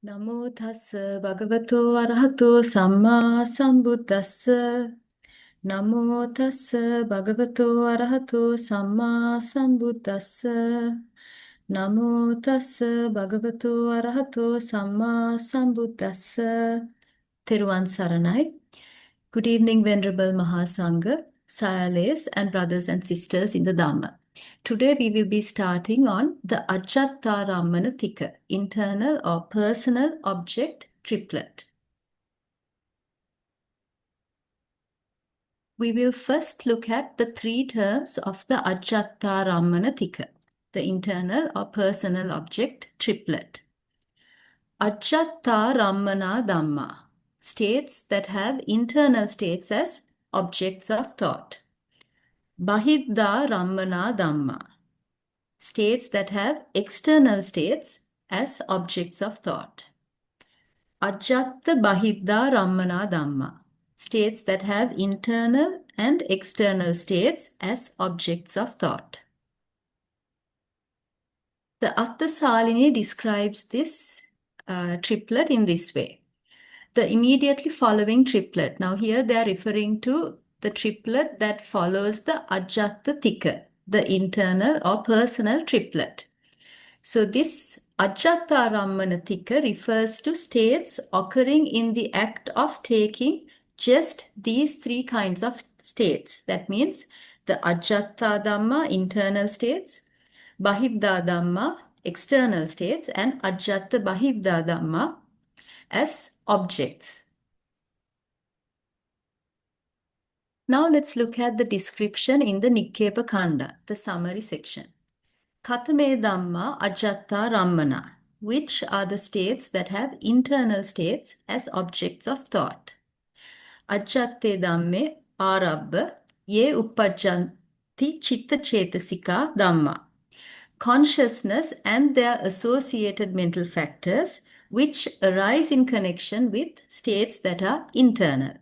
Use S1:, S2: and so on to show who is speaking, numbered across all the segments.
S1: Namo tassa bhagavato arahato samma sambuddhassa. Namo tassa bhagavato arahato samma sambuddhassa. Namo tassa bhagavato arahato samma sambuddhassa. Theruvan Saranai. Good evening, Venerable Mahasangha, Sayales, and brothers and sisters in the Dhamma. Today we will be starting on the Ajjhattarammaṇā Tika, internal or personal object triplet. We will first look at the three terms of the Ajjhattarammaṇā Tika, the internal or personal object triplet. Ajjhattarammaṇā dhammā, states that have internal states as objects of thought. Bahiddhārammaṇā dhammā, states that have external states as objects of thought. Ajjhattabahiddhārammaṇā dhammā, states that have internal and external states as objects of thought. The Atthasāliṇī describes this triplet in this way. The immediately following triplet. Now here they are referring to the triplet that follows the Ajjhatta Tika, the internal or personal triplet. So this Ajjhattarammaṇā Tika refers to states occurring in the act of taking just these three kinds of states. That means the Ajjhattādhamma, internal states, Bahiddhādhamma, external states, and Ajjhattabahiddhārammaṇā as objects. Now let's look at the description in the Nikkepa Khanda, the summary section. Kathame Dhamma Ajjhattarammaṇā, which are the states that have internal states as objects of thought. Ajjhatte Dhamme Arabba Ye Uppajjanti Chitta Chetasika Dhamma. Consciousness and their associated mental factors which arise in connection with states that are internal.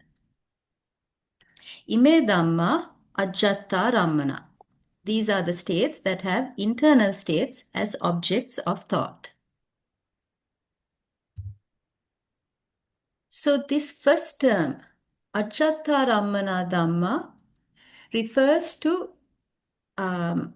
S1: Ime Dhamma Ajjhattarammaṇā. These are the states that have internal states as objects of thought. So this first term, Ajjhattarammaṇā dhammā, refers to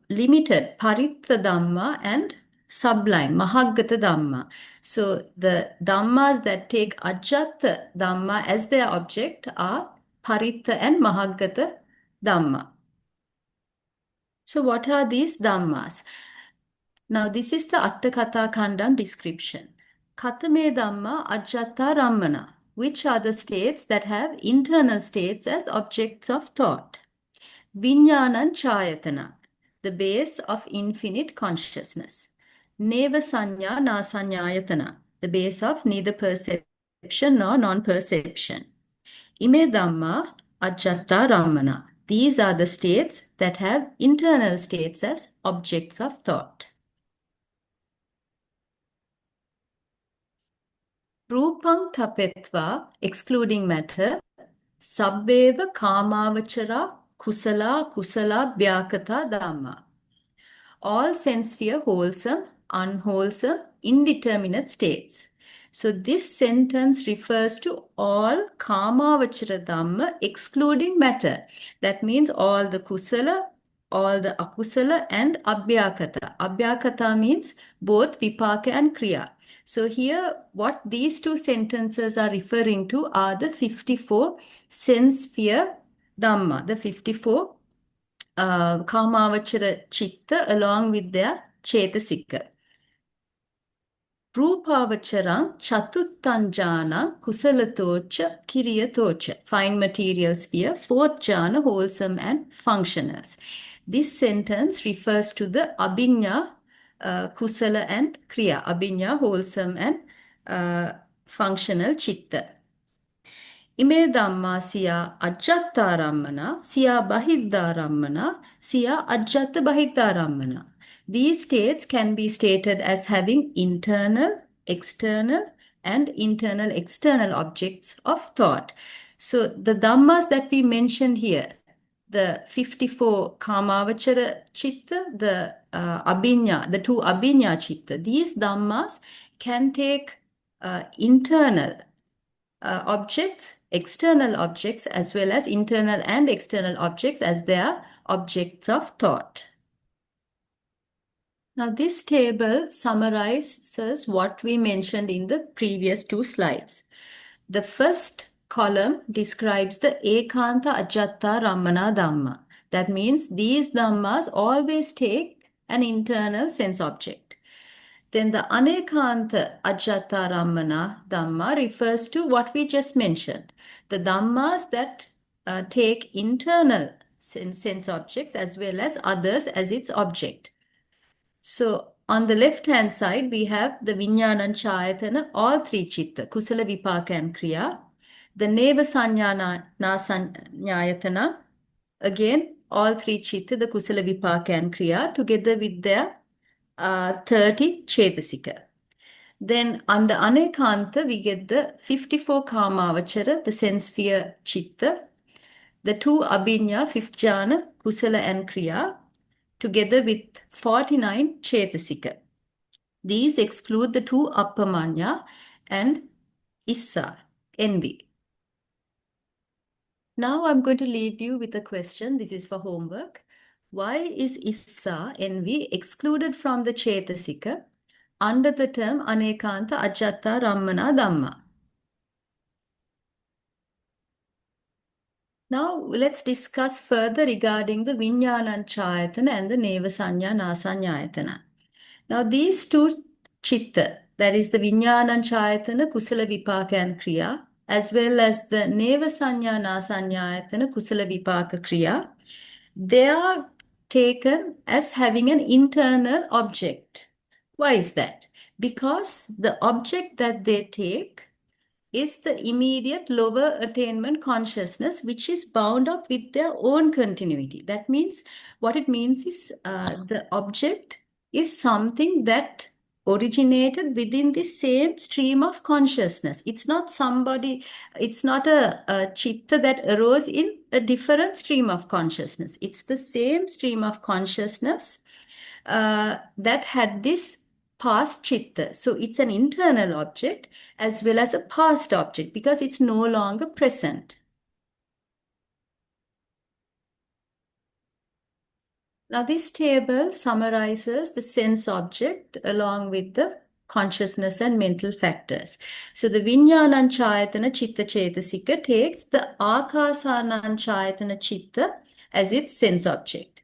S1: limited paritta dhamma and sublime mahaggata dhamma. So the dhammas that take ajjatta dhamma as their object are paritta and mahaggata dhamma. So what are these dhammas? Now this is the Atthakatha Khandam description. Kathame Dhamma Ajjhattarammaṇā, which are the states that have internal states as objects of thought. Viññānaṁ Chāyatana, the base of infinite consciousness. Neva Saññā Na Saññāyatana, the base of neither perception nor non-perception. Ime Dhamma Ajjhattarammaṇā. These are the states that have internal states as objects of thought. Rūpaṁ tapetva, excluding matter, sabbeva kāmāvachara kusala kusala bhyakata dhamma. All sense sphere wholesome, unwholesome, indeterminate states. So this sentence refers to all kāmāvachara dhamma excluding matter. That means all the kusala, all the akusala, and abhyakata. Abhyakata means both vipaka and kriya. So here what these two sentences are referring to are the 54 sense sphere dhamma, the 54 kāmāvachara chitta along with their chetasika. Rūpāvacharam chatuttan jhana kusalatocha kiriyatocha. Fine material sphere, fourth jhana, wholesome and functionals. This sentence refers to the abhiññā, kusala and kriya. Abhiññā, wholesome and functional chitta. Ime dhamma siya ajjhattarammaṇā, siya bahiddhārammaṇā, siya ajjhattabahiddhārammaṇā. These states can be stated as having internal, external, and internal external objects of thought. So the dhammas that we mentioned here, the 54 kāmāvachara chitta, the abhiññā, the two abhiññā chitta, these dhammas can take internal objects, external objects, as well as internal and external objects as their objects of thought. Now, this table summarizes what we mentioned in the previous two slides. The first column describes the ekanta ajjhattarammaṇā dhamma. That means these dhammas always take an internal sense object. Then the anekanta ajjhattarammaṇā dhamma refers to what we just mentioned. The dhammas that take internal sense objects as well as others as its object. So on the left hand side, we have the Viññāṇaṇ Chāyatana, all three chitta, Kusala Vipaka and Kriya. The Neva Sanyana Nasanyayatana, again, all three chitta, the Kusala Vipaka and Kriya, together with their 30 Chetasika. Then under Anekanta, we get the 54 Kamavachara, the sense sphere chitta, the two Abhiññā, fifth jhana, Kusala and Kriya, together with 49 Chetasika. These exclude the two Appamanya and Issa, envy. Now I'm going to leave you with a question. This is for homework. Why is Issa, envy, excluded from the Chetasika under the term Anekanta Ajjhattarammaṇā Dhamma? Now let's discuss further regarding the Viññāṇaṇ Chāyatana and the Neva Saññā Nasanyayatana. Now these two chitta, that is the Viññāṇaṇ Chāyatana, Kusala Vipaka and Kriya, as well as the Neva Saññā Nasanyayatana, Kusala Vipaka Kriya, they are taken as having an internal object. Why is that? Because the object that they take is the immediate lower attainment consciousness, which is bound up with their own continuity. That means, what it means is the object is something that originated within the same stream of consciousness. It's not somebody, it's not a chitta that arose in a different stream of consciousness. It's the same stream of consciousness that had this past chitta. So it's an internal object as well as a past object because it's no longer present. Now this table summarizes the sense object along with the consciousness and mental factors. So the Viññāṇaṇ Chāyatana Chitta Chetasika takes the Ākāsāṇaṇ Chāyatana Chitta as its sense object.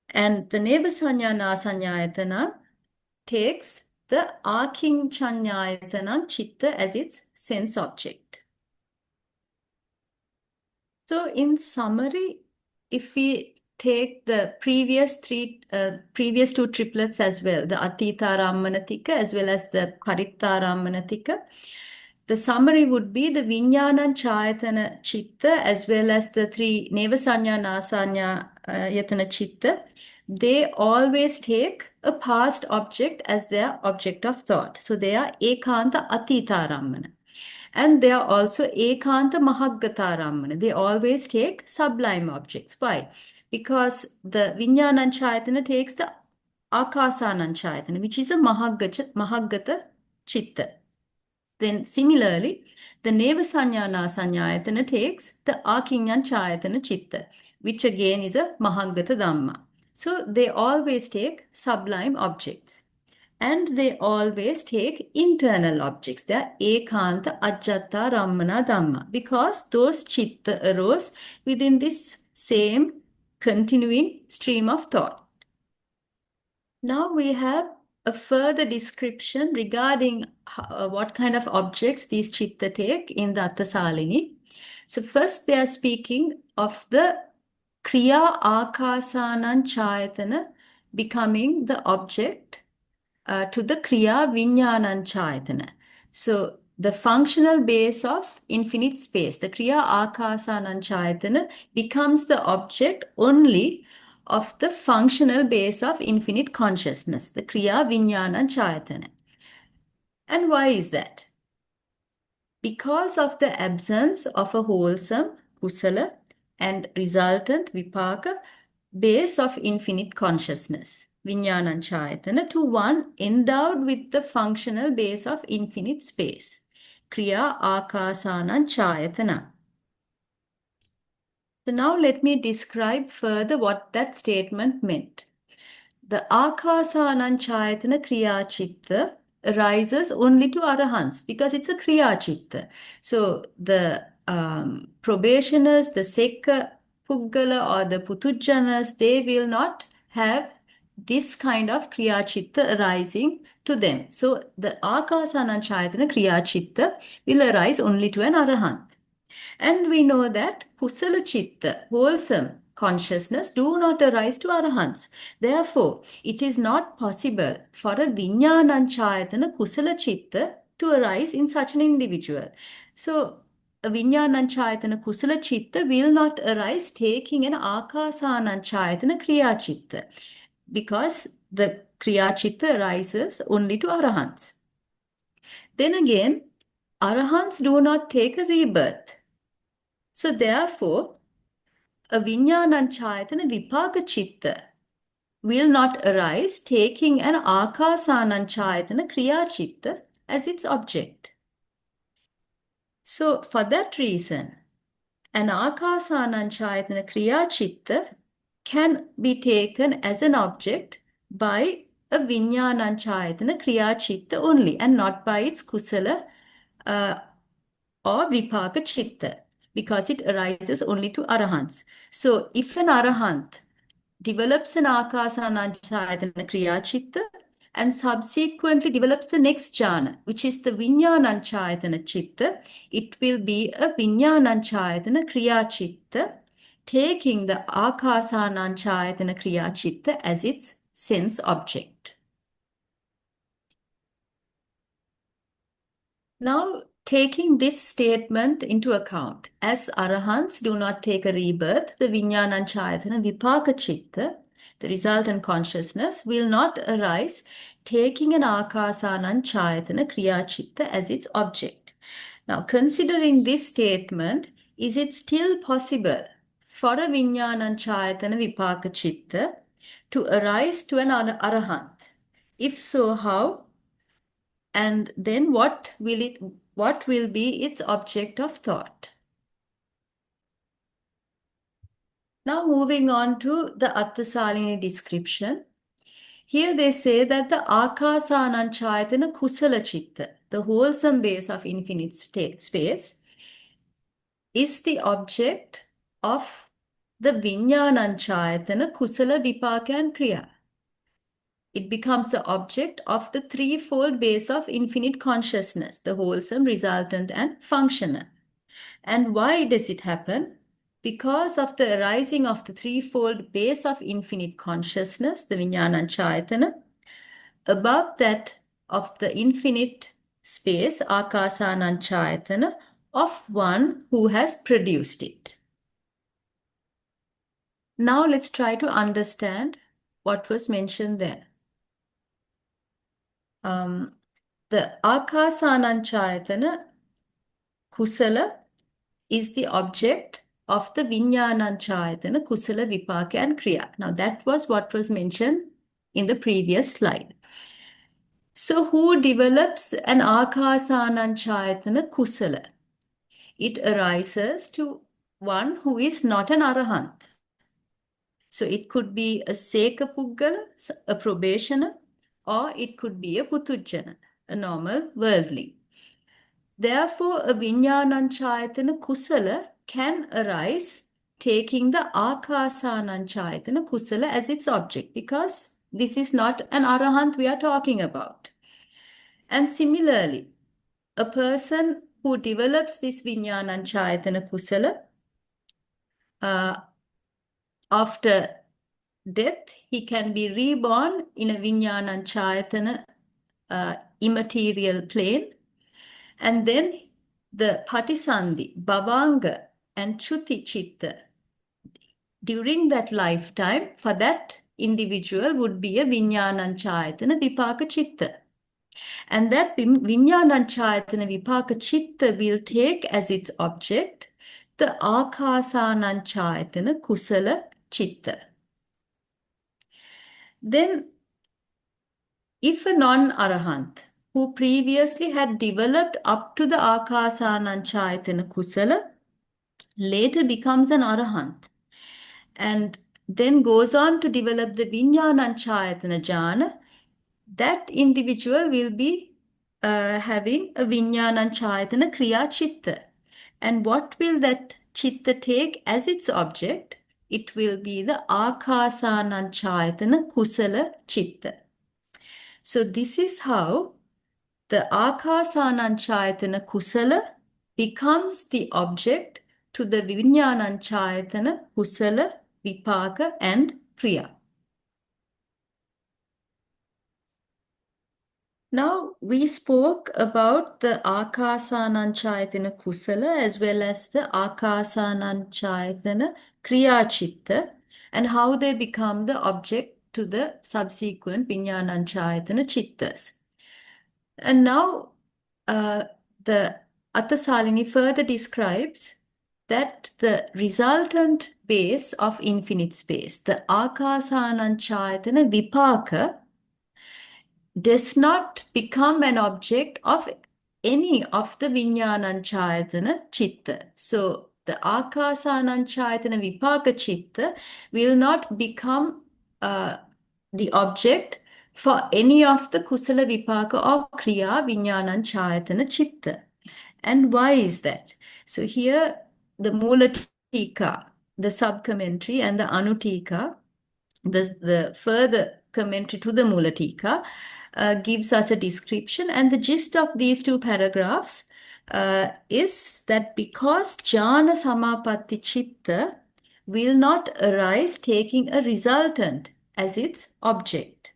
S1: And the Neva Saññā Nasanyayatana takes the Ākiññāyatana Chitta as its sense object. So in summary, if we take the previous two triplets as well, the Ajjhattarammaṇā Tika as well as the Bahiddhārammaṇā Tika, the summary would be the Viññāṇaṇ Chāyatana Chitta as well as the three Neva Saññā Nasanyayatana Chitta. They always take a past object as their object of thought. So they are ekanta Ajjhattarammaṇā. And they are also ekanta Mahaggatārammaṇā. They always take sublime objects. Why? Because the Viññāṇaṇ Chāyatana takes the Ākāsāṇaṇ Chāyatana, which is a Mahaggata Chitta. Then similarly, the Neva Saññā Nasanyayatana takes the Ākiññān Chāyatana Chitta, which again is a Mahaggata Dhamma. So they always take sublime objects. And they always take internal objects. They are ekanta Ajjhattarammaṇā Dhamma because those chitta arose within this same continuing stream of thought. Now we have a further description regarding what kind of objects these chitta take in the Attasalini. So first they are speaking of the Kriya Ākāsāṇaṇ Chāyatana becoming the object to the Kriya Viññāṇaṇ Chāyatana. So the functional base of infinite space, the Kriya Ākāsāṇaṇ Chāyatana becomes the object only of the functional base of infinite consciousness, the Kriya Viññāṇaṇ Chāyatana. And why is that? Because of the absence of a wholesome kusala and resultant vipaka base of infinite consciousness, Vijnānañcāyatana to one endowed with the functional base of infinite space. Kriya Ākāsānañcāyatana. So now let me describe further what that statement meant. The Ākāsānañcāyatana Kriya Chitta arises only to Arahants because it's a Kriya Chitta. So the probationers, the Sekka Puggala or the Putujjanas, they will not have this kind of Kriya Chitta arising to them. So the Ākāsānañcāyatana Kriya Chitta will arise only to an Arahant. And we know that Kusala Chitta, wholesome consciousness, do not arise to Arahants. Therefore, it is not possible for a Vijnānañcāyatana Kusala Chitta to arise in such an individual. So, a Vijnānañcāyatana Kusala Chitta will not arise taking an Ākāsānañcāyatana Kriya Chitta because the Kriya Chitta arises only to Arahants. Then again, Arahants do not take a rebirth. So therefore, a Vijnānañcāyatana Vipāka Chitta will not arise taking an Ākāsānañcāyatana Kriya Chitta as its object. So for that reason, an Ākāsānañcāyatana Kriya Chitta can be taken as an object by a Vijnānañcāyatana Kriya Chitta only and not by its Kusala or Vipāka Chitta, because it arises only to Arahants. So if an Arahant develops an Ākāsānañcāyatana Kriya Chitta and subsequently develops the next jhana, which is the Vijnānañcāyatana Chitta, it will be a Vijnānañcāyatana Kriya Chitta taking the Ākāsānañcāyatana Kriya Chitta as its sense object. Now, taking this statement into account, as Arahants do not take a rebirth, the Vijnānañcāyatana Vipāka Chitta, the resultant consciousness, will not arise taking an Ākāsānañcāyatana Kriya Chitta as its object. Now, considering this statement, is it still possible for a Vijnānañcāyatana Vipāka Chitta to arise to an Arahant? If so, how? And then what will be its object of thought? Now moving on to the Attasalini description. Here they say that the Ākāsānañcāyatana Kusala Chitta, the wholesome base of infinite space, is the object of the Vijnānañcāyatana Kusala Vipāka and Kriya. It becomes the object of the threefold base of infinite consciousness, the wholesome, resultant, and functional. And why does it happen? Because of the arising of the threefold base of infinite consciousness, the Vijnānañcāyatana, above that of the infinite space, Ākāsānañcāyatana, of one who has produced it. Now let's try to understand what was mentioned there. The Ākāsānañcāyatana Kusala is the object of the Vijnānañcāyatana Kusala Vipāka and Kriya. Now that was what was mentioned in the previous slide. So who develops an Ākāsānañcāyatana Kusala? It arises to one who is not an Arahant. So it could be a Sekka Puggala, a probationer, or it could be a Putujjana, a normal worldly. Therefore, a Vijnānañcāyatana Kusala can arise taking the Ākāsānañcāyatana Kusala as its object, because this is not an Arahant we are talking about. And similarly, a person who develops this Vijnānañcāyatana Kusala, after death, he can be reborn in a Vijnānañcāyatana immaterial plane, and then the Patisandhi, Bhavanga, and Chuti Chitta during that lifetime for that individual would be a Vijnānañcāyatana Vipāka Chitta. And that Vijnānañcāyatana Vipāka Chitta will take as its object the Ākāsānañcāyatana Kusala Chitta. Then If a non-arahant who previously had developed up to the akasananchayatana kusala later becomes an arahant and then goes on to develop the vijnananchayatana jhana, that individual will be having a vijnananchayatana kriya chitta. And what will that chitta take as its object? It will be the akasananchayatana kusala chitta. So this is how the akasananchayatana kusala becomes the object to the vijnananchayatana kusala, vipaka and kriya. Now we spoke about the akasananchayatana kusala as well as the akasananchayatana kriya chitta and how they become the object to the subsequent vijnananchayatana chittas. And now the Attasalini further describes that the resultant base of infinite space, the akasananchayatana vipaka, does not become an object of any of the vijnananchayatana chitta. So the akasananchayatana vipaka chitta will not become the object for any of the kusala vipaka or kriya vijnananchayatana chitta. And why is that? So here the Mula Tika, the sub-commentary, and the Anutika, the further commentary to the Mula Tika, gives us a description. And the gist of these two paragraphs is that because jhana samapatti chitta will not arise taking a resultant as its object.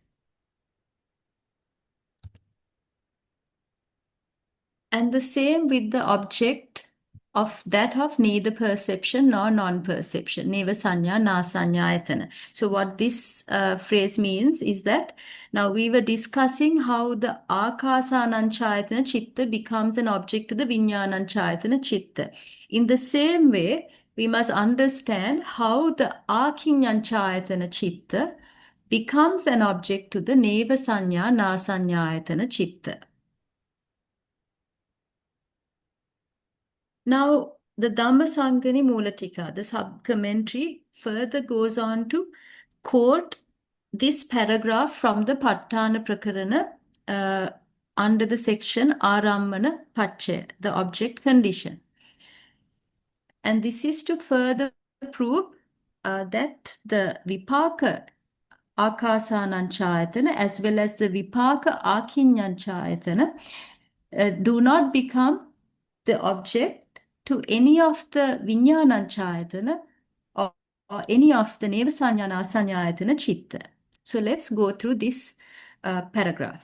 S1: And the same with the object of that of neither perception nor non-perception, neva sanya na sanyayatana. So what this phrase means is that now we were discussing how the akasananchayatana chitta becomes an object to the vijnananchayatana chitta. In the same way, we must understand how the akinyanchayatana chitta becomes an object to the neva sanya na sanyayatana chitta. Now, the Dhammasaṅgaṇī Mula Tika, the sub-commentary, further goes on to quote this paragraph from the Patthāna pakaraṇa under the section Ārammana Paccaya, the object condition. And this is to further prove that the vipaka akasananchayatana as well as the vipaka akinyanchayatana do not become the object to any of the vijnananchayatana or any of the nevasanyana asanyayatana chitta. So let's go through this paragraph.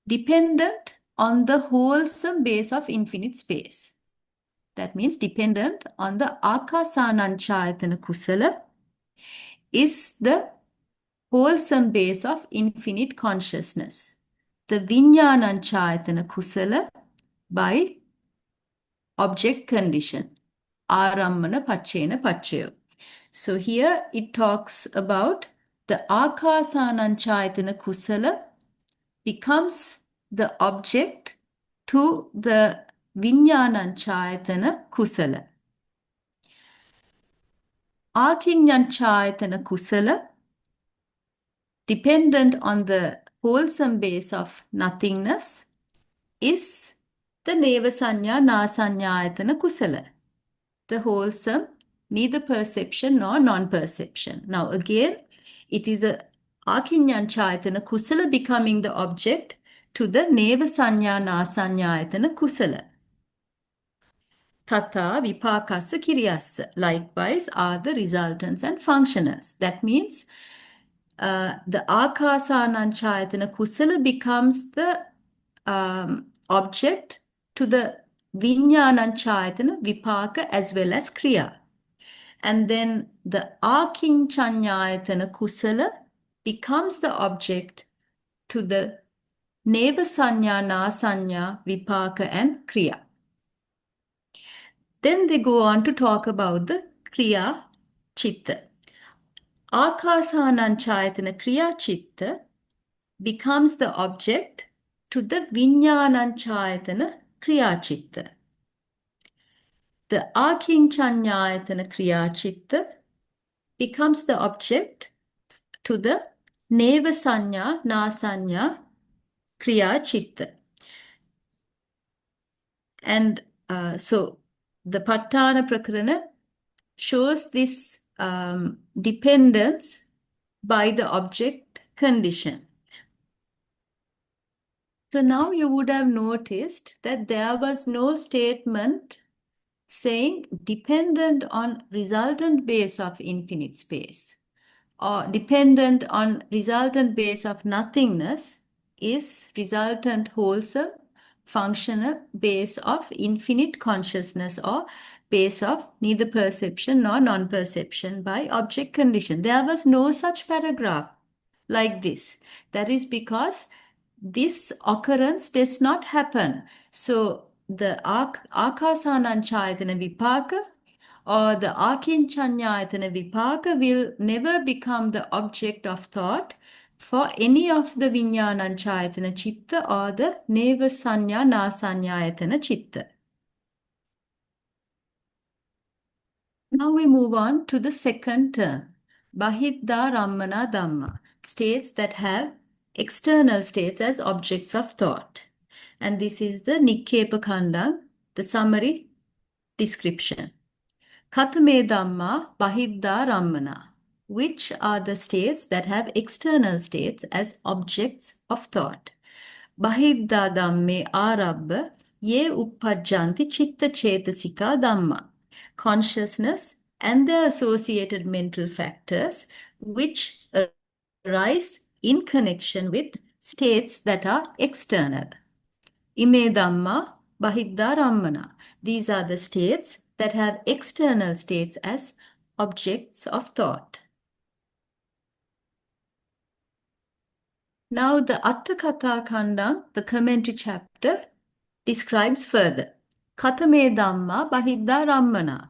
S1: Dependent on the wholesome base of infinite space. That means dependent on the akasananchayatana kusala is the wholesome base of infinite consciousness. The vijnananchayatana kusala by object condition. Ārammana paccena paccayo. So here it talks about the akasananchayatana kusala becomes the object to the vijnananchayatana kusala. Akinyanchayatana kusala, dependent on the wholesome base of nothingness, is the nevasanya nasanyayatana kusala, the wholesome, neither perception nor non-perception. Now again, it is a akinyanchayatana kusala becoming the object to the nevasanya nasanyayatana kusala. Tata vipakasa kiriyasa, likewise are the resultants and functionals. That means the akasananchayatana kusala becomes the object to the vijnananchayatana vipaka as well as kriya. And then the akinchanyayatana kusala becomes the object to the nevasanya nasanya vipaka and kriya. Then they go on to talk about the kriya chitta. Akasananchayatana kriya chitta becomes the object to the Vijñānañcāyatana Kriyachitta. The Akinchanyayatana Kriyachitta becomes the object to the Neva Sanya Nasanya Kriyachitta. And so the Patthāna Prakarana shows this dependence by the object condition. So now you would have noticed that there was no statement saying dependent on resultant base of infinite space or dependent on resultant base of nothingness is resultant wholesome functional base of infinite consciousness or base of neither perception nor non-perception by object condition. There was no such paragraph like this. That is because this occurrence does not happen. So the Akasaṇañcāyatana vipāka or the Akinchanyayatana vipāka will never become the object of thought for any of the Vijñānañcāyatana chitta or the Neva Sanya Nasanyayatana chitta. Now we move on to the second term, Bahiddhārammaṇā Dhamma, states that have external states as objects of thought. And this is the Nikkepa Khandang, the summary description. Kathame Dhamma Bahiddhārammaṇā, which are the states that have external states as objects of thought. Bahiddhā Dhamme Ārabba Ye Uppajjanti Chitta Cetasika Dhamma, consciousness and the associated mental factors which arise in connection with states that are external. Ime Dhamma Bahiddhārammaṇā. These are the states that have external states as objects of thought. Now the Atthakatha Khandang, the commentary chapter, describes further. Kathame Dhamma Bahiddhārammaṇā,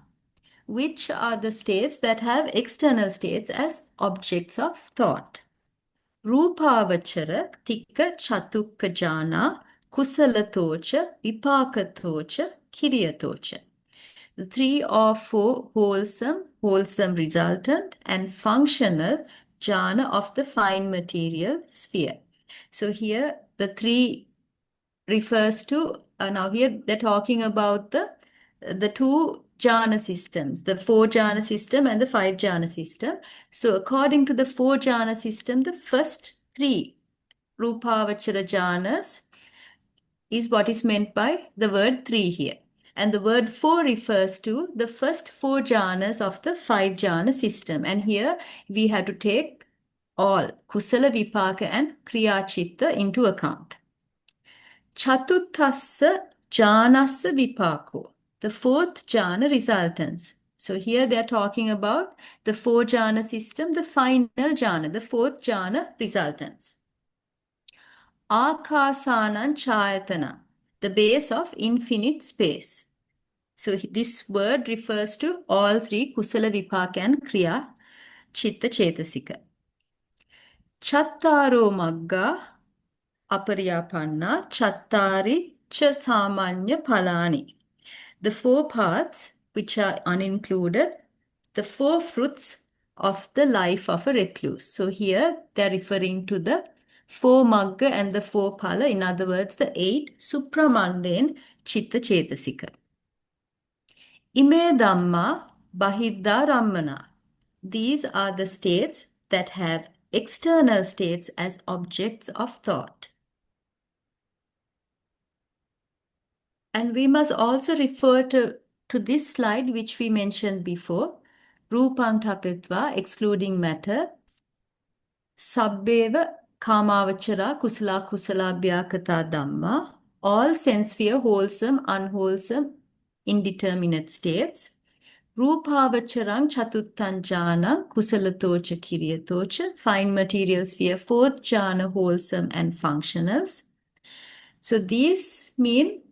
S1: which are the states that have external states as objects of thought. Rūpāvachara Tika Chatukka Jhāna Kusalatocha Vipākatocha Kiriyatocha. The 3 or 4 wholesome resultant and functional jhana of the fine material sphere. So here the 3 refers to, now here they're talking about the 2 jhana systems, the 4 jhana system and the 5 jhana system. So according to the 4 jhana system, the first 3 Rūpāvachara jhanas is what is meant by the word 3 here. And the word 4 refers to the first 4 jhanas of the 5 jhana system. And here we have to take all Kusala, Vipāka and Kriya Chitta into account. Chatuthassa Jhanassa Vipāko, the 4th jhana resultants. So here they are talking about the 4 jhana system, the final jhana, the 4th jhana resultants. Akasaṇañcāyatana, the base of infinite space. So this word refers to all 3 Kusala, Vipāka and Kriya Chitta Cetasika. Chattaro Magga Aparyapanna Chattari Cha Samanya Phalani. The 4 paths which are unincluded, the 4 fruits of the life of a recluse. So here they are referring to the 4 Magga and the 4 Phala, in other words the 8 supramundane Chitta Cetasika. Ime Dhamma Bahiddhārammaṇā. These are the states that have external states as objects of thought. And we must also refer to this slide which we mentioned before. Rūpaṃ tapetva, excluding matter. Sabbeva kāmāvachara kusala kusalabhyakata dhamma. All sense sphere wholesome, unwholesome, indeterminate states. Rūpāvacharaṃ chatuttan jhāna kusalatocha kiriyatocha. Fine material sphere, 4th jhana, wholesome and functionals. So these mean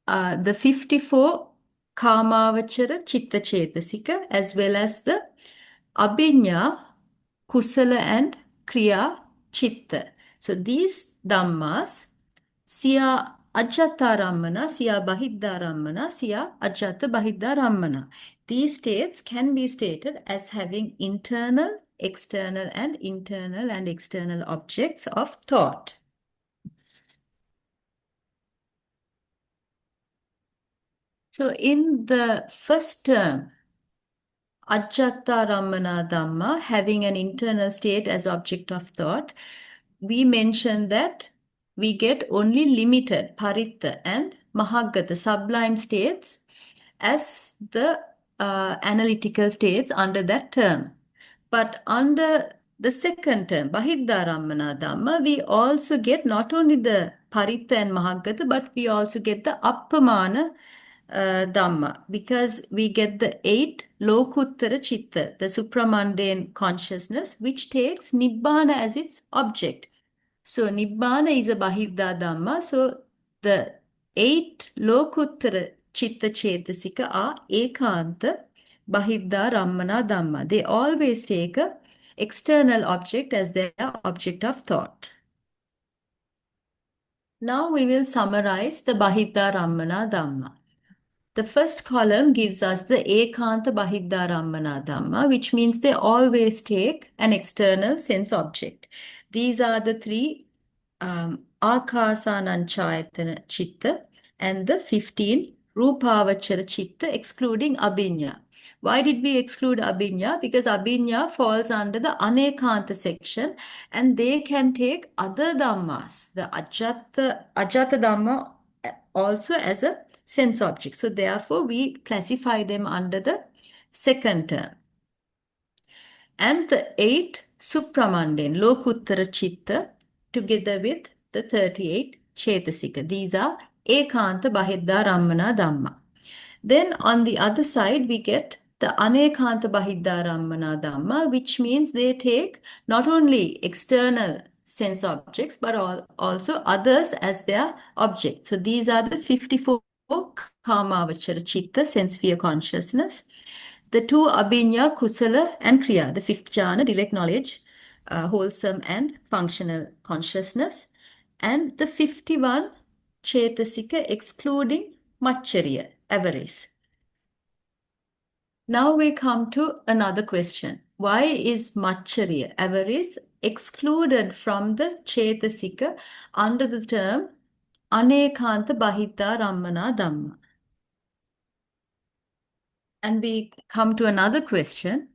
S1: the 54 Kāmāvachara Chitta Cetasika as well as the Abhiññā, Kusala and Kriya chitta. So these dhammas, siya Ajjhattārammaṇā, siya Bahiddhārammaṇā, siya Ajjhattabahiddhārammaṇā. These states can be stated as having internal, external, and internal and external objects of thought. So in the first term, Ajjhattarammaṇā Dhamma, having an internal state as object of thought, we mentioned that we get only limited paritta and mahaggata, sublime states, as the analytical states under that term. But under the second term, Bahiddhārammaṇā Dhamma, we also get not only the paritta and mahaggata, but we also get the appamāna Dhamma, because we get the 8 lokuttara chitta, the supramundane consciousness, which takes Nibbana as its object. So Nibbana is a Bahiddha Dhamma. So the 8 lokuttara chitta chetasika are ekanta Bahiddhārammaṇā Dhamma. They always take a external object as their object of thought. Now we will summarize the Bahiddhārammaṇā Dhamma. The first column gives us the ekanta Bahiddhārammaṇā Dhamma, which means they always take an external sense object. These are the 3 Ākāsānañcāyatana chitta and the 15 Rūpāvachara chitta, excluding Abhiññā. Why did we exclude Abhiññā? Because Abhiññā falls under the Anekanta section and they can take other Dhammas, the Ajjhata Dhamma, also as a sense object. So therefore, we classify them under the second term. And the 8 supramundane, lokuttara chitta, together with the 38 chetasika. These are ekanta Bahiddhārammaṇā Dhamma. Then on the other side, we get the anekanta Bahiddhārammaṇā Dhamma, which means they take not only external sense objects, but also others as their object. So these are the 54 Kāmāvachara chitta, sense sphere consciousness. The 2 Abhiññā, Kusala, and Kriya, the 5th jhana, direct knowledge, wholesome and functional consciousness. And the 51 Chetasika, excluding Maccharya, avarice. Now we come to another question. Why is Maccharya, avarice, excluded from the Chetasika under the term Anekanta Bahiddhārammaṇā Dhamma? And we come to another question.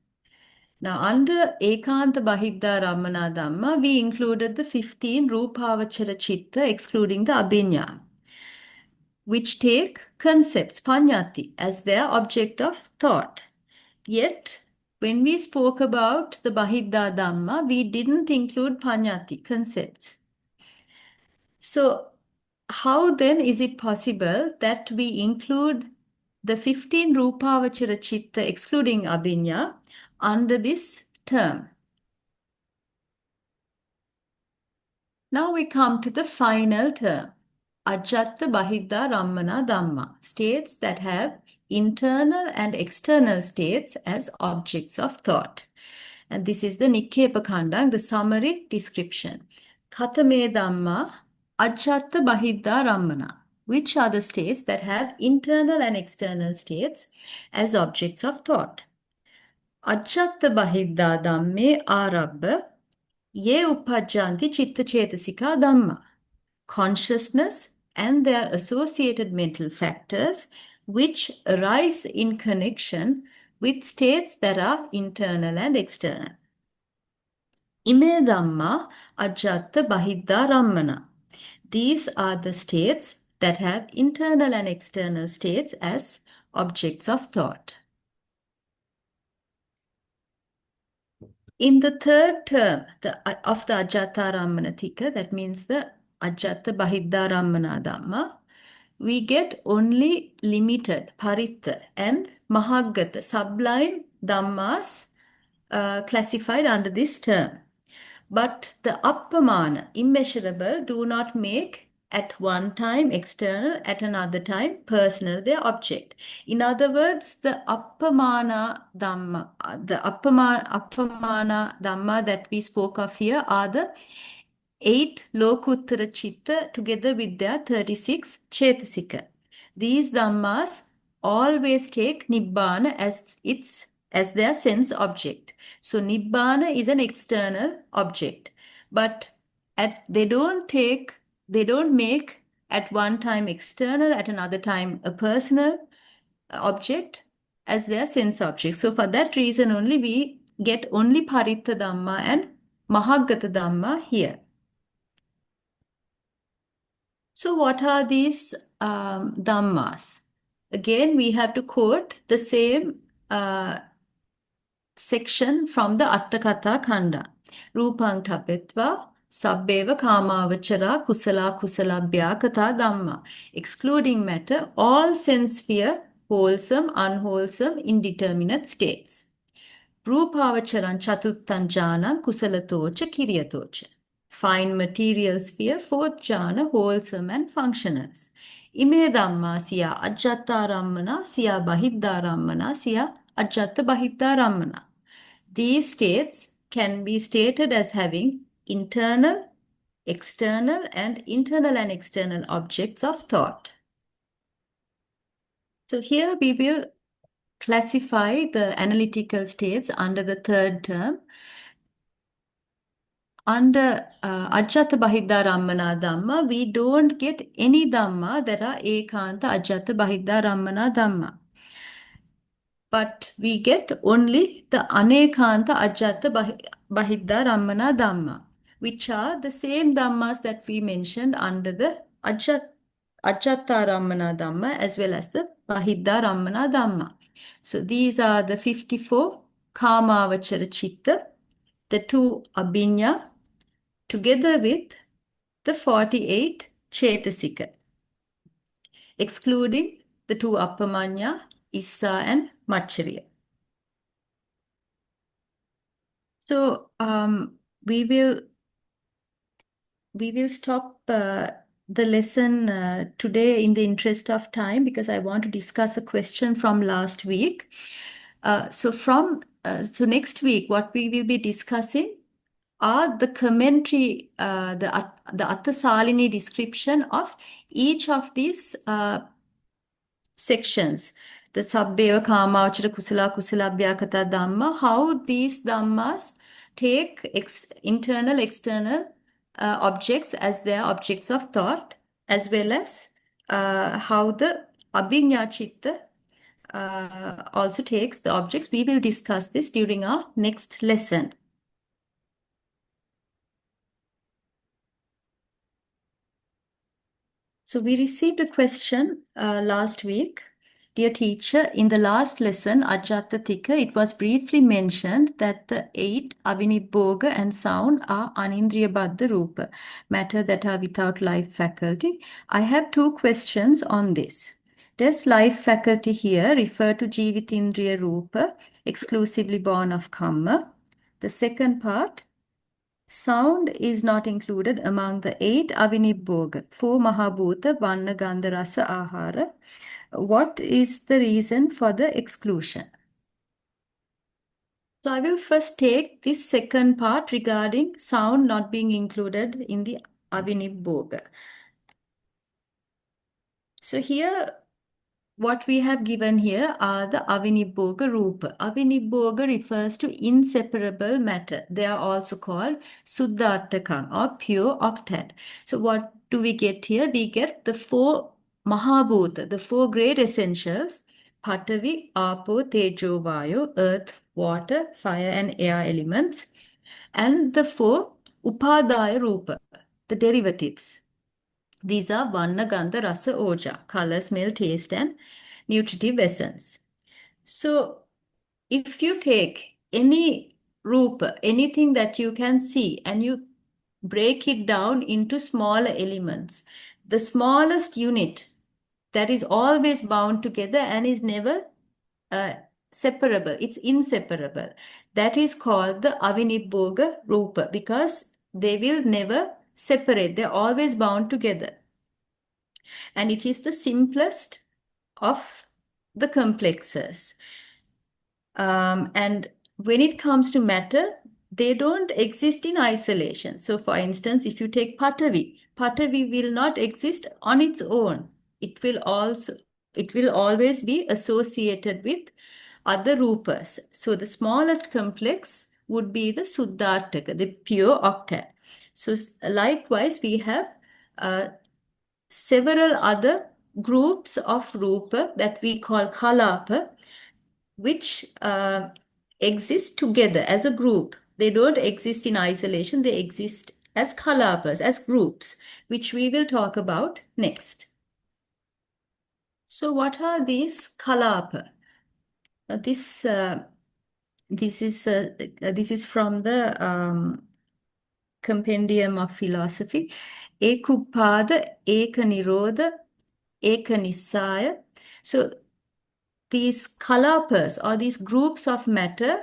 S1: Now, under Ekanta Bahiddhārammaṇā Dhamma, we included the 15 Rūpāvachara chitta, excluding the Abhiññā, which take concepts, paññatti, as their object of thought. Yet, when we spoke about the Bahiddha Dhamma, we didn't include paññatti, concepts. So, how then is it possible that we include the 15 Rūpāvachara chitta, excluding Abhiññā, under this term? Now we come to the final term, Ajjhattabahiddhārammaṇā Dhamma, states that have internal and external states as objects of thought. And this is the Nikkepakandang, the summary description. Kathame Dhamma Ajjhattabahiddhārammaṇā. Which are the states that have internal and external states as objects of thought? Ajjhattabahiddhā dhamme ārabba ye uppajjanti chitta chetasika dhamma. Consciousness and their associated mental factors which arise in connection with states that are internal and external. Ime dhamma Ajjhattabahiddhārammaṇā. These are the states that have internal and external states as objects of thought. In the third term of the Ajjhattārammaṇā Tika, that means the Ajjhattabahiddhārammaṇā Dhamma, we get only limited paritta and mahaggata, sublime dhammas, classified under this term. But the appamāna, immeasurable, do not make at one time external, at another time personal, their object. In other words, the appamana dhamma, appamana dhamma that we spoke of here are the 8 lokuttara chitta together with their 36 chetasika. These dhammas always take nibbana as their sense object. So nibbana is an external object, but they don't make at one time external, at another time a personal object as their sense object. So for that reason only we get only paritta dhamma and mahaggata dhamma here. So what are these dhammas? Again, we have to quote the same section from the Attakatha Khanda. Rupang tapetva sabbeva kamavachara kusala kusalabhya katha dhamma. Excluding matter, all sense sphere, wholesome, unwholesome, indeterminate states. Rupavacharan chatuttan jhana kusalatocha kiryatocha. Fine material sphere, fourth jhana, wholesome and functionals. Ime dhamma siya ajjhattārammaṇā, siya bahiddhārammaṇā, siya ajjhattabahiddhārammaṇā. These states can be stated as having internal and external objects of thought. So here we will classify the analytical states under the third term. Under Ajjhattabahiddhārammaṇā Dhamma, we don't get any Dhamma that are ekanta Ajjhattabahiddhārammaṇā Dhamma. But we get only the anekanta Ajjhattabahiddhārammaṇā Dhamma, which are the same Dhammas that we mentioned under the Ajjhattarammaṇā Dhamma as well as the Bahiddhārammaṇā Dhamma. So these are the 54 Kamavachara Chitta, the 2 Abhiññā, together with the 48 Chetasika, excluding the 2 Appamanya, Issa and Maccharya. So we will stop the lesson today in the interest of time because I want to discuss a question from last week. So next week, what we will be discussing are the commentary, the Attasalini description of each of these sections. The Sabbeva Kamavachara Kusala Kusalabhya Katha Dhamma, how these Dhammas take internal, external objects as their objects of thought, as well as how the Abhiññā Chitta also takes the objects. We will discuss this during our next lesson. So we received a question last week. Dear teacher, in the last lesson, Ajjhatta Tika, it was briefly mentioned that the 8 avinibhoga and sound are anindriya-baddha rupa, matter that are without life faculty. I have 2 questions on this. Does life faculty here refer to jivitindriya rupa, exclusively born of karma? The second part, sound is not included among the 8 avinibhoga, 4 mahabhuta, vanna, gandha, rasa, ahara. What is the reason for the exclusion? So I will first take this second part regarding sound not being included in the avinibhoga. So here, what we have given here are the avinibhoga rupa. Avinibhoga refers to inseparable matter. They are also called suddhaṭṭhakaṃ or pure octet. So what do we get here? We get the 4 mahabhuta, the 4 great essentials: Patavi, Apo, Tejo, Vayu, earth, water, fire and air elements, and the 4 upadaya rupa, the derivatives. These are vanna, gandha, rasa, oja, color, smell, taste, and nutritive essence. So, if you take any rupa, anything that you can see, and you break it down into smaller elements, the smallest unit that is always bound together and is never separable, it's inseparable. That is called the avinibhoga rupa because they will never separate, they're always bound together. And it is the simplest of the complexes. And when it comes to matter, they don't exist in isolation. So for instance, if you take Patavi will not exist on its own. It will always be associated with other rupas. So the smallest complex would be the Suddhartaka, the pure octet. So likewise, we have several other groups of rupa that we call kalapa, which exist together as a group. They don't exist in isolation, they exist as kalapas, as groups, which we will talk about next. So what are these kalapa? This is from the Compendium of Philosophy. Ekupada, Eka Nirodha, Eka Nisaya. So these kalapas or these groups of matter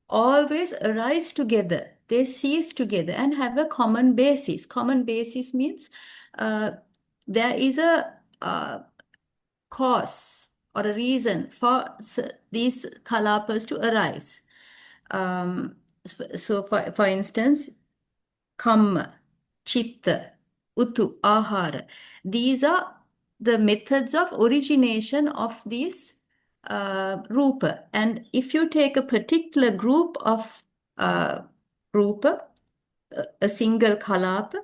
S1: always arise together. They cease together and have a common basis. Common basis means there is a cause or a reason for these kalapas to arise. So for instance, kamma, chitta, utu, ahara. These are the methods of origination of these rupa. And if you take a particular group of rupa, a single kalapa,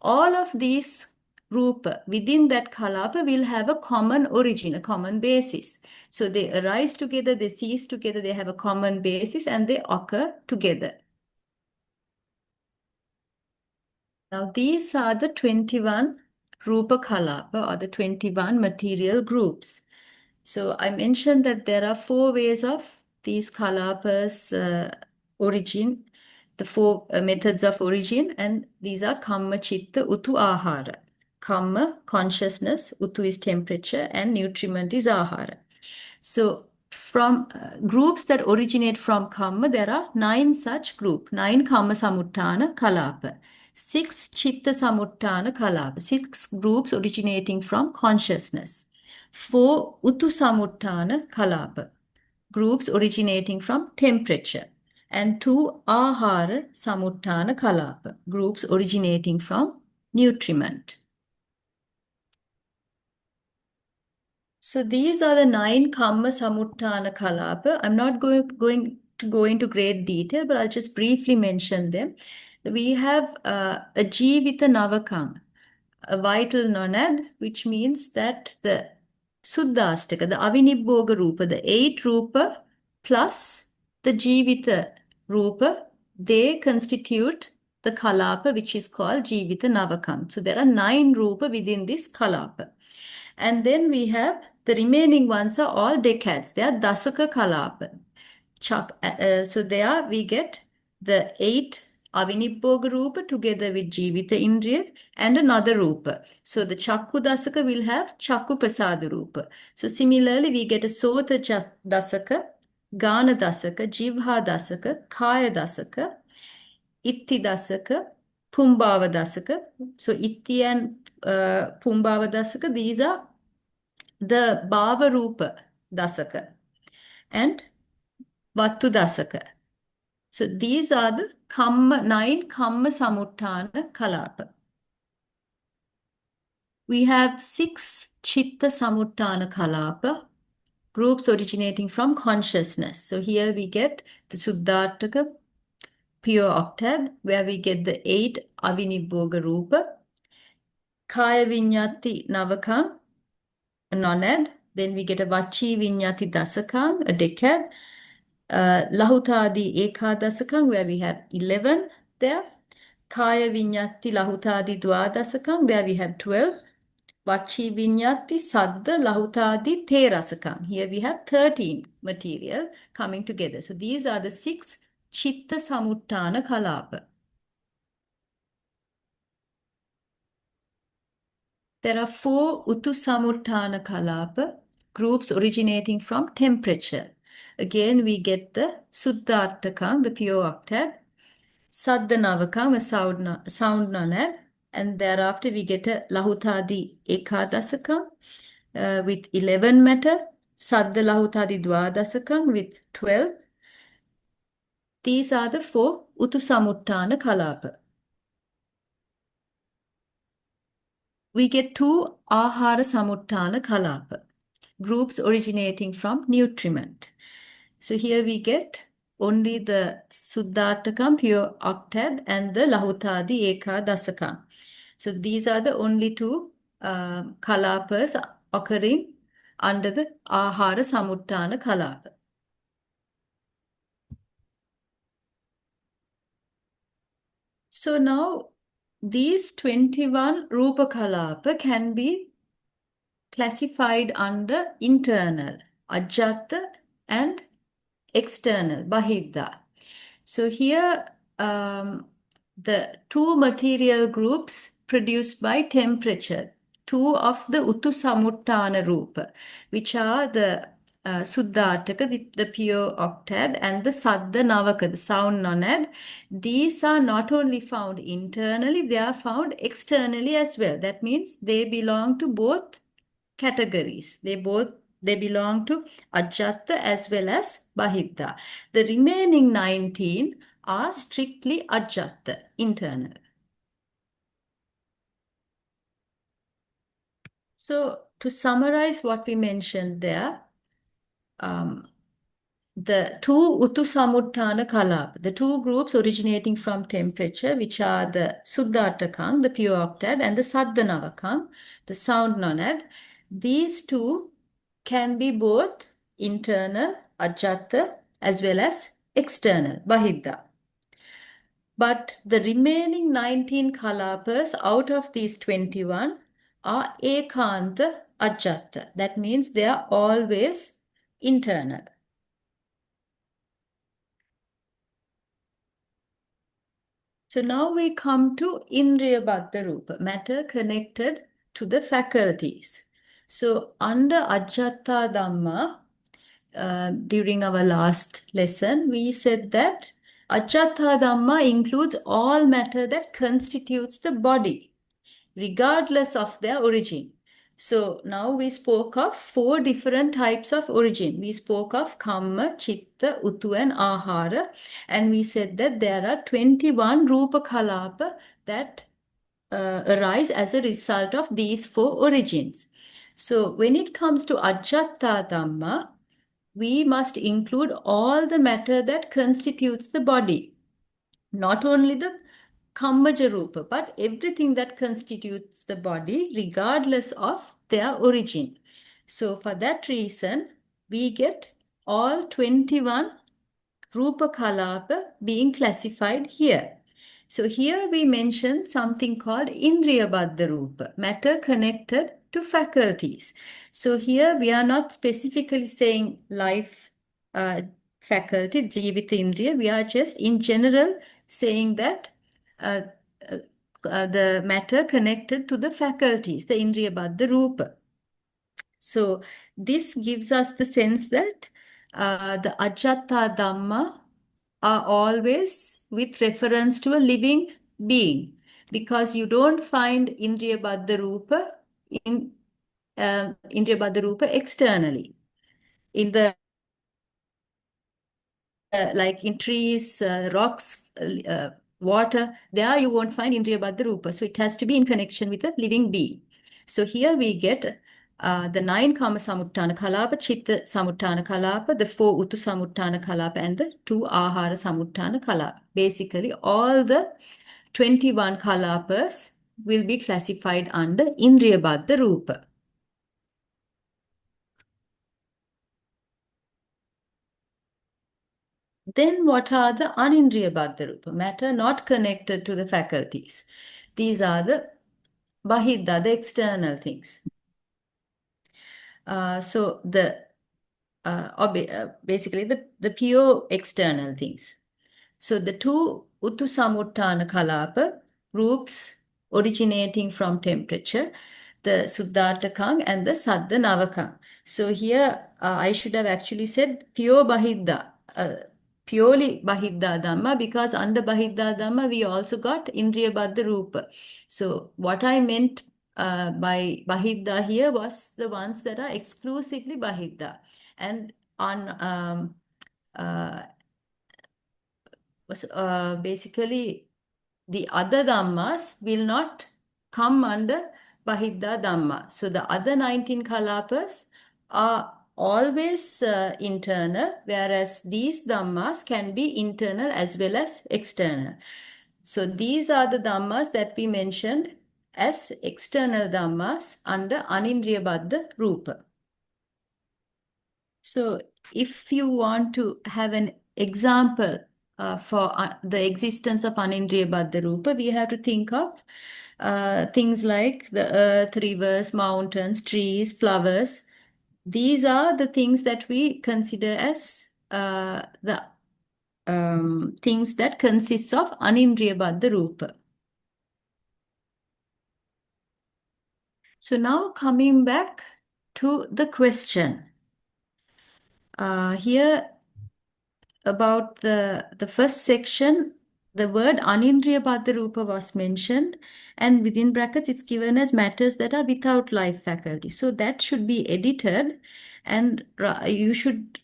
S1: all of these rupa within that kalapa will have a common origin, a common basis. So they arise together, they cease together, they have a common basis, and they occur together. Now, these are the 21 Rupa Kalapa or the 21 material groups. So I mentioned that there are 4 ways of these Kalapas origin, the 4 methods of origin, and these are Kamma, Chitta, Utu, Ahara. Kamma, consciousness, Utu is temperature, and nutriment is Ahara. So from groups that originate from Kamma, there are 9 such groups, 9 Kamma Samuttana Kalapa. 6 Chitta Samuttana Kalapa, 6 groups originating from consciousness. 4 Utu Samuttana Kalapa, groups originating from temperature. And 2 Ahara Samuttana Kalapa, groups originating from nutriment. So these are the 9 Kamma Samuttana Kalapa. I'm not going to go into great detail, but I'll just briefly mention them. We have a Jivita Navakang, a vital nonad, which means that the Suddhastaka, the Avinibhoga Rupa, the 8 Rupa plus the Jivita Rupa, they constitute the Kalapa, which is called Jivita Navakang. So there are 9 Rupa within this Kalapa. And then we have the remaining ones are all decades. They are Dasaka Kalapa. So there we get the 8 Avinibhoga Rupa together with Jivita Indriya and another Rupa. So the Chakku Dasaka will have Chakku Prasada Rupa. So similarly, we get a Sota Dasaka, Gana Dasaka, Jivha Dasaka, Kaya Dasaka, Itti Dasaka, Pumbhava Dasaka. So Itti and Pumbhava Dasaka, these are the Bhava Rupa Dasaka and Vattu Dasaka. So these are the 9 Kamma Samuttana Kalapa. We have 6 Chitta Samuttana Kalapa, groups originating from consciousness. So here we get the Suddhartaka, pure octad, where we get the 8 Avinibhoga Rupa, Kaya Vinyati Navakam, a nonad. Then we get a Vachi Vinyati Dasakam, a decad. Lahutadi Ekadasakam, where we have 11 there. Kaya Vinyati Lahutadi Dwadasakam, there we have 12. Vachi Vinyati Saddha Lahutadi Terasakam. Here we have 13 material coming together. So these are the 6 Chitta Samuttana Kalapa. There are 4 Utu Samuttana Kalapa, groups originating from temperature. Again, we get the Suddhartakam, the pure octad, Saddhanavakam, a sound nonad, and thereafter we get a Lahutadi Ekadasakam with 11 matter, Saddha Lahutadi Dwadasakam with 12. These are the 4 Utusamuttana Kalapa. We get 2 Ahara Samuttana Kalapa, groups originating from nutriment. So here we get only the Suddhatakam, pure octad, and the Lahutadi Ekadasakam. So these are the only 2 Kalapas occurring under the Ahara Samuttana Kalapa. So now these 21 Rupa Kalapa can be classified under internal, Ajjatta, and external, Bahiddha. So here the 2 material groups produced by temperature, 2 of the Utusamuttana Rupa, which are the Suddhataka, the pure octad, and the Saddha Navaka, the sound nonad. These are not only found internally, they are found externally as well. That means they belong to both categories. They belong to Ajjatta as well as Bahiddha. The remaining 19 are strictly Ajjatta, internal. So to summarize what we mentioned there, the 2 Utusamuttana Kalapa, the 2 groups originating from temperature, which are the Suddhatakam, the pure octad, and the Saddhanavakam, the sound nonad, these 2 can be both internal, Ajjatta, as well as external, Bahiddha. But the remaining 19 Kalapas out of these 21 are Ekanta Ajjatta. That means they are always internal. So now we come to Indriya Baddha Rupa, matter connected to the faculties. So under Ajjhattādhamma, during our last lesson, we said that Ajjhattādhamma includes all matter that constitutes the body, regardless of their origin. So now we spoke of 4 different types of origin. We spoke of Kamma, Chitta, Utu, and Ahara. And we said that there are 21 Rupa Kalapa that arise as a result of these 4 origins. So when it comes to Ajjhattādhamma, we must include all the matter that constitutes the body. Not only the Kammaja Rupa, but everything that constitutes the body, regardless of their origin. So for that reason, we get all 21 Rupa Kalapa being classified here. So here we mention something called Indriya Baddha Rupa, matter connected to faculties. So here we are not specifically saying life faculty, Jivita Indriya. We are just in general saying that the matter connected to the faculties, the Indriya Baddha Rupa. So this gives us the sense that the Ajjhattādhamma are always with reference to a living being, because you don't find Indriya Baddha Rupa in Indriya Baddha Rupa externally. In the like in trees, rocks, water, there you won't find Indriya Baddha Rupa. So it has to be in connection with a living being. So here we get the 9 Kama Samuttana Kalapa, Chitta Samuttana Kalapa, the 4 Utu Samuttana Kalapa, and the 2 Ahara Samuttana Kalapa. Basically, all the 21 Kalapas will be classified under Indriya Baddha Rupa. Then what are the Anindriya Baddha Rupa, matter not connected to the faculties? These are the Bahiddha, the external things. So basically the pure external things. So the 2 Utusamuttana Kalapa groups originating from temperature, the Suddhatakam and the Saddhanavakam. So here I should have actually said pure Bahiddha. purely Bahiddha Dhamma, because under Bahiddha Dhamma we also got Indriya Baddha Rupa. So what I meant by Bahiddha here was the ones that are exclusively Bahiddha. And on uh, basically the other Dhammas will not come under Bahiddha Dhamma. So the other 19 Kalapas are always internal, whereas these Dhammas can be internal as well as external. So these are the Dhammas that we mentioned as external Dhammas under Anindriya Baddha Rupa. So if you want to have an example for the existence of Anindriya Baddha Rupa, we have to think of things like the earth, rivers, mountains, trees, flowers. These are the things that we consider as the things that consists of Anindriya Baddha Rupa. So now coming back to the question. Here about the first section, the word Anindriya Baddha Rupa was mentioned, and within brackets it's given as matters that are without life faculty. So that should be edited, and you should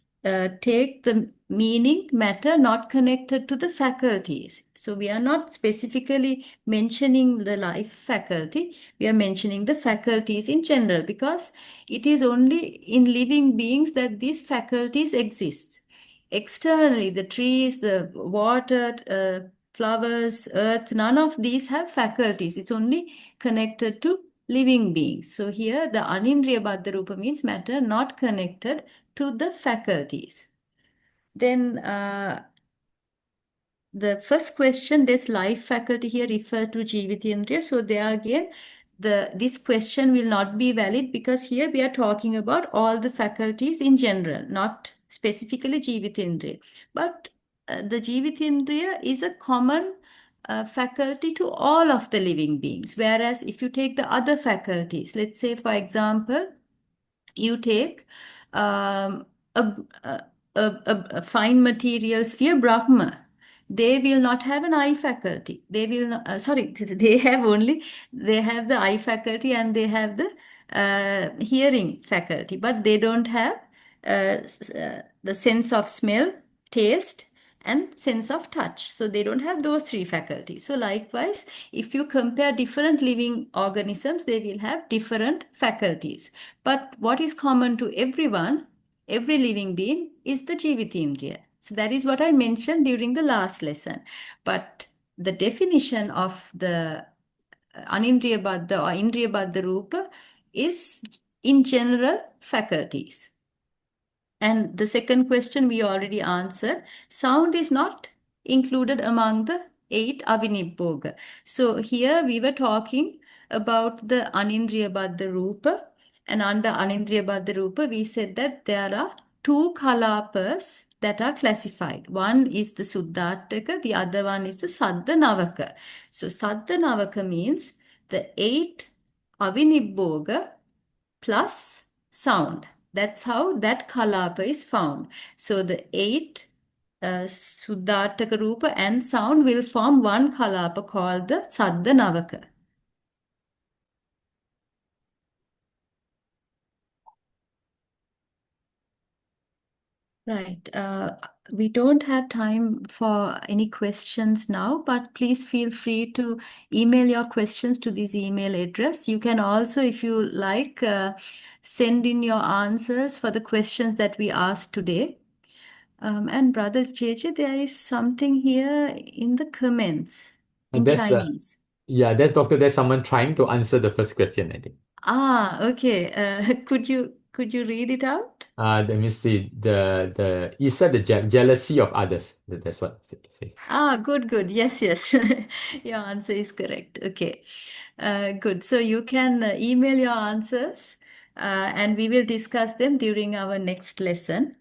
S1: take the meaning matter not connected to the faculties. So we are not specifically mentioning the life faculty, we are mentioning the faculties in general, because it is only in living beings that these faculties exist. Externally, the trees, the water, flowers, earth, none of these have faculties. It's only connected to living beings. So here the Anindriya Baddha Rupa means matter not connected to the faculties. Then the first question, does life faculty here refer to Jivitindriya? So there again, this question will not be valid, because here we are talking about all the faculties in general, not specifically Jivitindriya. But the Jivitindriya is a common faculty to all of the living beings. Whereas if you take the other faculties, let's say for example, you take a, a, a fine material sphere, Brahma. They will not have an eye faculty. They will not, sorry, they have the eye faculty, and they have the hearing faculty, but they don't have the sense of smell, taste, and sense of touch. So they don't have those three faculties. So likewise, if you compare different living organisms, they will have different faculties. But what is common to everyone, every living being, is the Jivitindriya. So that is what I mentioned during the last lesson. But the definition of the Anindriya Baddha or Indriya Baddha Rupa is in general faculties. And the second question we already answered. Sound is not included among the 8 Avinibhoga. So here we were talking about the Anindriya Baddha Rupa. And under Anindriya Baddha Rupa, we said that there are 2 Kalapas that are classified. One is the Suddhataka, the other one is the Saddha Navaka. So Saddha Navaka means the 8 Avinibhoga plus sound. That's how that kalapa is found. So the 8 Suddhataka Rupa and sound will form one kalapa called the Saddha Navaka. Right. We don't have time for any questions now, but please feel free to email your questions to this email address. You can also, if you like, send in your answers for the questions that we asked today. And Brother JJ, there is something here in the comments in
S2: And
S1: Chinese.
S2: that's doctor. There's someone trying to answer the first question, I think.
S1: Okay. Could you read it out?
S2: Let me see. You said the jealousy of others. That's what it says.
S1: Good. Yes, yes. Your answer is correct. Okay. Good. So you can email your answers, and we will discuss them during our next lesson.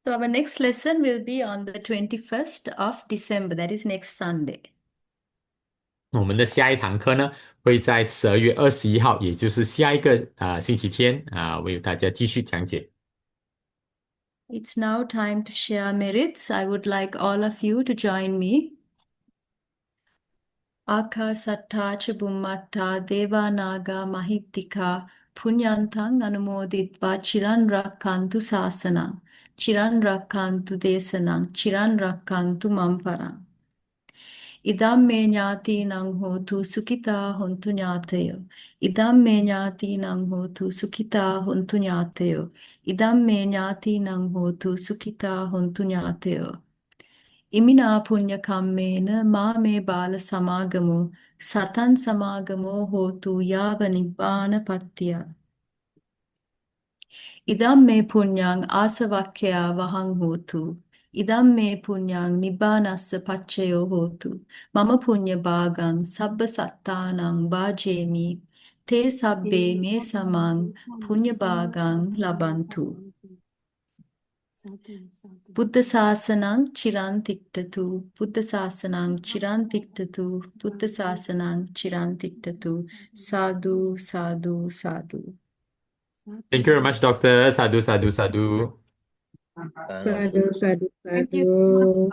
S1: So our next lesson will be on the 21st of December. That is next Sunday.
S2: 我们的下一堂课呢，会在12月21号，也就是下一个星期天为大家继续讲解。
S1: It's now time to share merits. I would like all of you to join me. Akasattā ca bummattā deva naga mahittika punyantang anumoditva chiran rakkantu sasanang chiran rakkantu desanang chiran rakkantu mamparang. Idam me ñātīnaṁ hotu sukitā hontu ñātayo. Idam me ñātīnaṁ hotu sukitā hontu ñātayo. Idam me ñātīnaṁ hotu sukitā hontu ñātayo. Imina punya kammena ma me bala samagamo satan samagamo hotu yava nibbana pattiya. Idam me punyang asavakkaya vahang hotu. Idam me punyang nibbanassa paccayo hotu. Mama punya bhagang sabba sattanang bhajemi. Te sabbe me samang punya bhagang labantu. Buddha sasanang chiran tiktatu. Buddha sasanang chiran tiktatu. Buddha sasanang chiran tiktatu. Sadhu, sadhu, sadhu.
S2: Thank you very much, Doctor. Sadhu, sadhu, sadhu.
S3: Sadhu, sadhu, sadhu.